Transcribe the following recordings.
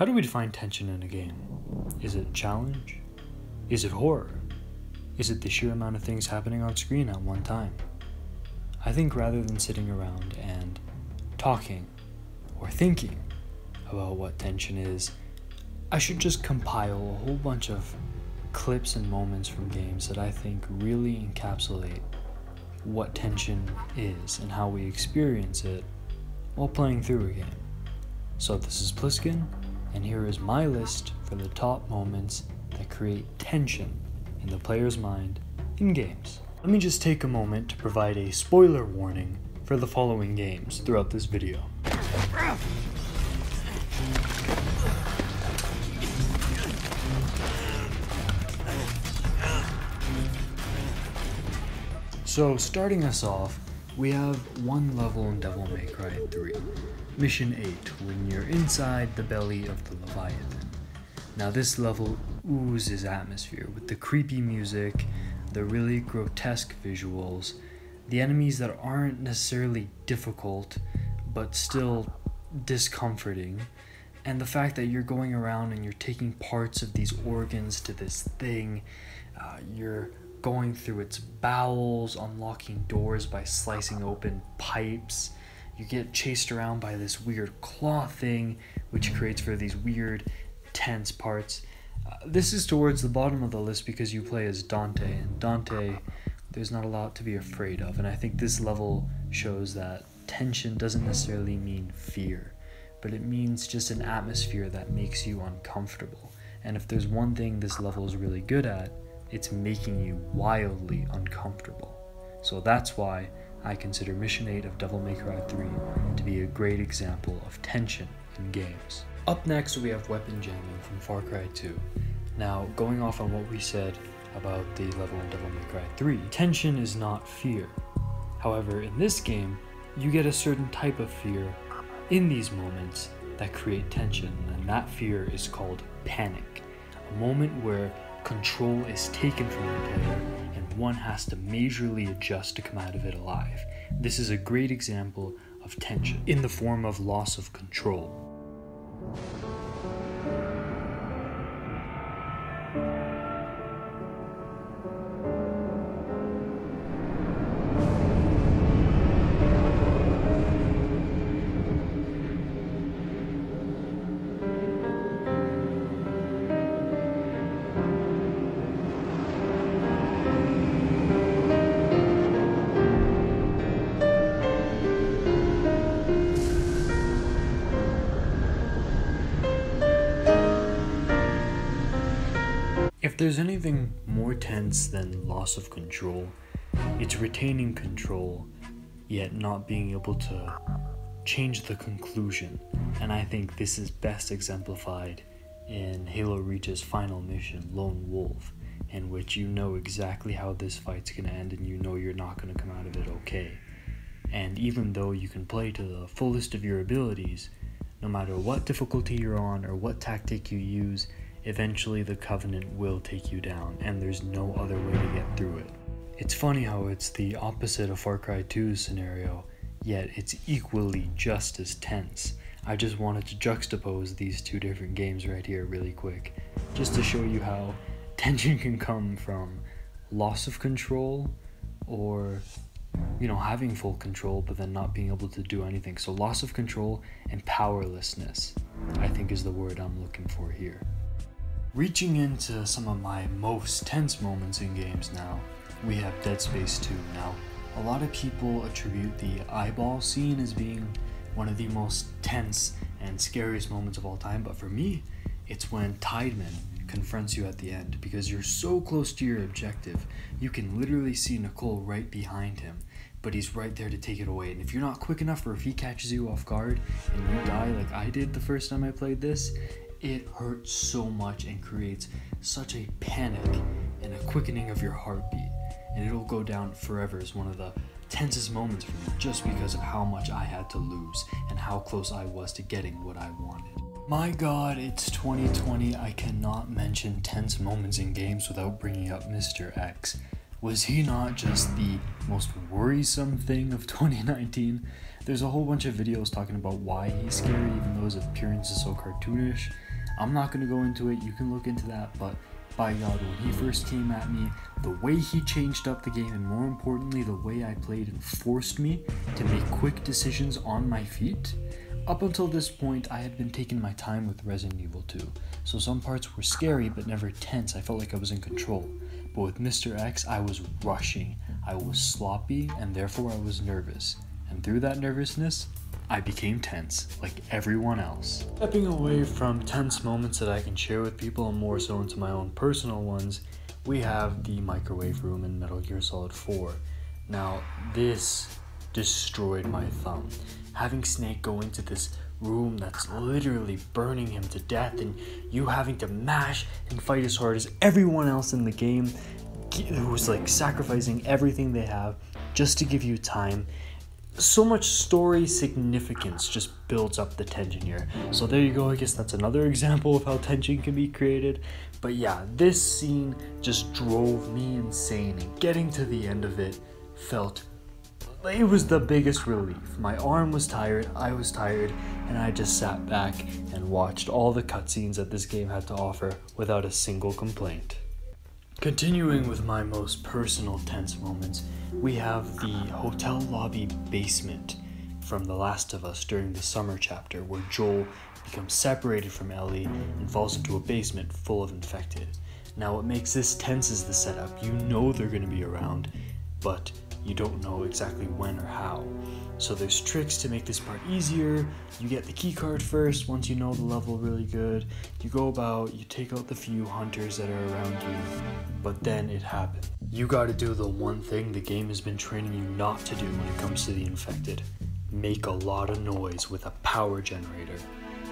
How do we define tension in a game? Is it challenge? Is it horror? Is it the sheer amount of things happening on screen at one time? I think rather than sitting around and talking or thinking about what tension is, I should just compile a whole bunch of clips and moments from games that I think really encapsulate what tension is and how we experience it while playing through a game. So this is Pliskin, and here is my list for the top moments that create tension in the player's mind in games. Let me just take a moment to provide a spoiler warning for the following games throughout this video. So starting us off, we have one level in Devil May Cry 3, Mission 8, when you're inside the belly of the Leviathan. Now this level oozes atmosphere with the creepy music, the really grotesque visuals, the enemies that aren't necessarily difficult but still discomforting, and the fact that you're going around and you're taking parts of these organs to this thing, you're going through its bowels, unlocking doors by slicing open pipes. You get chased around by this weird claw thing, which creates for these weird, tense parts. This is towards the bottom of the list because you play as Dante, and Dante, there's not a lot to be afraid of, and I think this level shows that tension doesn't necessarily mean fear, but it means just an atmosphere that makes you uncomfortable. And if there's one thing this level is really good at, it's making you wildly uncomfortable. So that's why I consider Mission 8 of Devil May Cry 3 to be a great example of tension in games. Up next we have weapon jamming from Far Cry 2. Now, going off on what we said about the level in Devil May Cry 3, tension is not fear. However, in this game, you get a certain type of fear in these moments that create tension, and that fear is called panic. A moment where control is taken from the player and one has to majorly adjust to come out of it alive. This is a great example of tension in the form of loss of control. If there's anything more tense than loss of control, it's retaining control, yet not being able to change the conclusion. And I think this is best exemplified in Halo Reach's final mission, Lone Wolf, in which you know exactly how this fight's gonna end and you know you're not gonna come out of it okay. And even though you can play to the fullest of your abilities, no matter what difficulty you're on or what tactic you use, eventually the Covenant will take you down, and there's no other way to get through it. It's funny how it's the opposite of Far Cry 2's scenario, yet it's equally just as tense. I just wanted to juxtapose these two different games right here really quick, just to show you how tension can come from loss of control or, having full control but then not being able to do anything. So loss of control and powerlessness, I think, is the word I'm looking for here. Reaching into some of my most tense moments in games now, we have Dead Space 2. Now, a lot of people attribute the eyeball scene as being one of the most tense and scariest moments of all time, but for me, it's when Tideman confronts you at the end, because you're so close to your objective. You can literally see Nicole right behind him, but he's right there to take it away, and if you're not quick enough, or if he catches you off guard and you die like I did the first time I played this, it hurts so much and creates such a panic and a quickening of your heartbeat, and it'll go down forever as one of the tensest moments for me, just because of how much I had to lose and how close I was to getting what I wanted. My god, it's 2020, I cannot mention tense moments in games without bringing up Mr. X. Was he not just the most worrisome thing of 2019? There's a whole bunch of videos talking about why he's scary, even though his appearance is so cartoonish. I'm not going to go into it, you can look into that, but by God, when he first came at me, the way he changed up the game, and more importantly, the way I played and forced me to make quick decisions on my feet. Up until this point, I had been taking my time with Resident Evil 2, so some parts were scary but never tense. I felt like I was in control. But with Mr. X, I was rushing, I was sloppy, and therefore I was nervous. And through that nervousness, I became tense, like everyone else. Stepping away from tense moments that I can share with people and more so into my own personal ones, we have the microwave room in Metal Gear Solid 4. Now, this destroyed my thumb. Having Snake go into this room that's literally burning him to death, and you having to mash and fight as hard as everyone else in the game, who's like sacrificing everything they have just to give you time. So much story significance just builds up the tension here. So there you go, I guess that's another example of how tension can be created. But yeah, this scene just drove me insane, and getting to the end of it felt like it was the biggest relief. My arm was tired, I was tired, and I just sat back and watched all the cutscenes that this game had to offer without a single complaint. Continuing with my most personal tense moments, we have the hotel lobby basement from The Last of Us during the summer chapter, where Joel becomes separated from Ellie and falls into a basement full of infected. Now what makes this tense is the setup. You know they're going to be around, but you don't know exactly when or how. So there's tricks to make this part easier. You get the key card first once you know the level really good. You go about, you take out the few hunters that are around you, but then it happens. You gotta do the one thing the game has been training you not to do when it comes to the infected. Make a lot of noise with a power generator.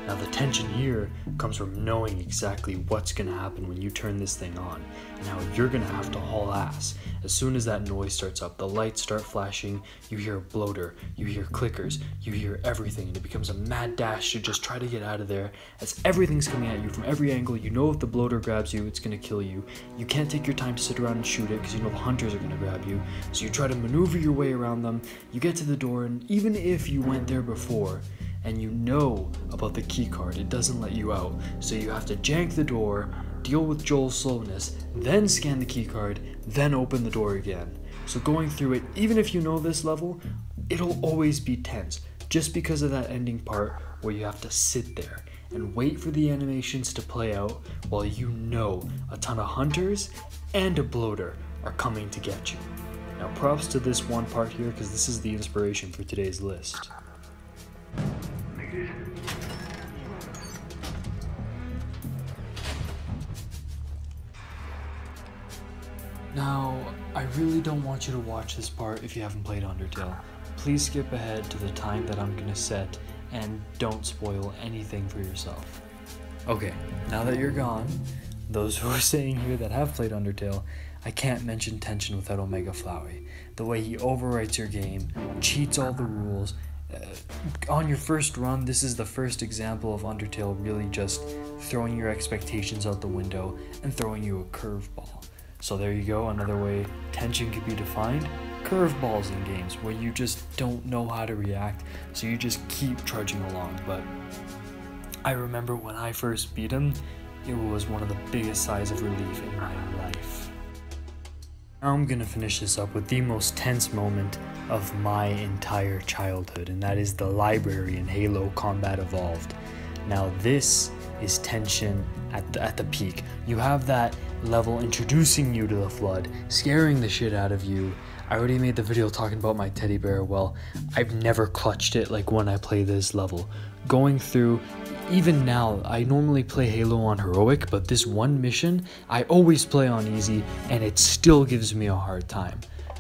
Now the tension here comes from knowing exactly what's going to happen when you turn this thing on, and how you're going to have to haul ass. As soon as that noise starts up, the lights start flashing, you hear a bloater, you hear clickers, you hear everything, and it becomes a mad dash to just try to get out of there as everything's coming at you from every angle. You know if the bloater grabs you, it's going to kill you. You can't take your time to sit around and shoot it because you know the hunters are going to grab you, so you try to maneuver your way around them. You get to the door, and even if you went there before, and you know about the key card, it doesn't let you out, so you have to jank the door, deal with Joel's slowness, then scan the key card, then open the door again. So going through it, even if you know this level, it'll always be tense, just because of that ending part where you have to sit there and wait for the animations to play out while you know a ton of hunters and a bloater are coming to get you. Now props to this one part here, because this is the inspiration for today's list. Now, I really don't want you to watch this part if you haven't played Undertale. Please skip ahead to the time that I'm gonna set and don't spoil anything for yourself. Okay, now that you're gone, those who are staying here that have played Undertale, I can't mention Tension without Omega Flowey. The way he overwrites your game, cheats all the rules. On your first run, this is the first example of Undertale really just throwing your expectations out the window and throwing you a curveball. So there you go, another way tension can be defined. Curveballs in games where you just don't know how to react, so you just keep trudging along. But I remember when I first beat him, it was one of the biggest sighs of relief in my life. Now I'm gonna finish this up with the most tense moment of my entire childhood, and that is the library in Halo Combat Evolved. Now this is tension at the peak. You have that level introducing you to the Flood, scaring the shit out of you. I already made the video talking about my teddy bear. Well, I've never clutched it like when I play this level. Going through, even now, I normally play Halo on heroic, but this one mission, I always play on easy, and it still gives me a hard time.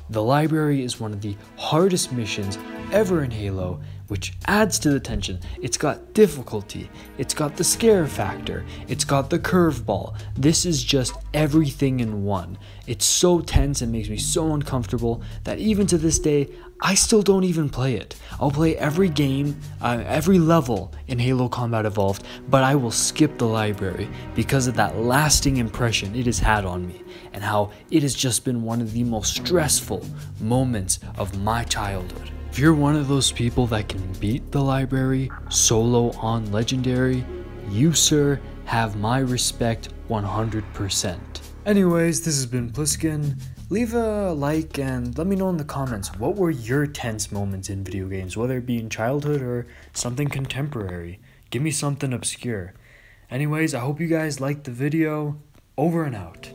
The library is one of the hardest missions ever in Halo, which adds to the tension. It's got difficulty, it's got the scare factor, it's got the curveball. This is just everything in one. It's so tense and makes me so uncomfortable that even to this day, I still don't even play it. I'll play every game, every level in Halo Combat Evolved, but I will skip the library because of that lasting impression it has had on me, and how it has just been one of the most stressful moments of my childhood. If you're one of those people that can beat the library solo on Legendary, you, sir, have my respect 100%. Anyways, this has been Pliskin. Leave a like and let me know in the comments what were your tense moments in video games, whether it be in childhood or something contemporary. Give me something obscure. Anyways, I hope you guys liked the video. Over and out.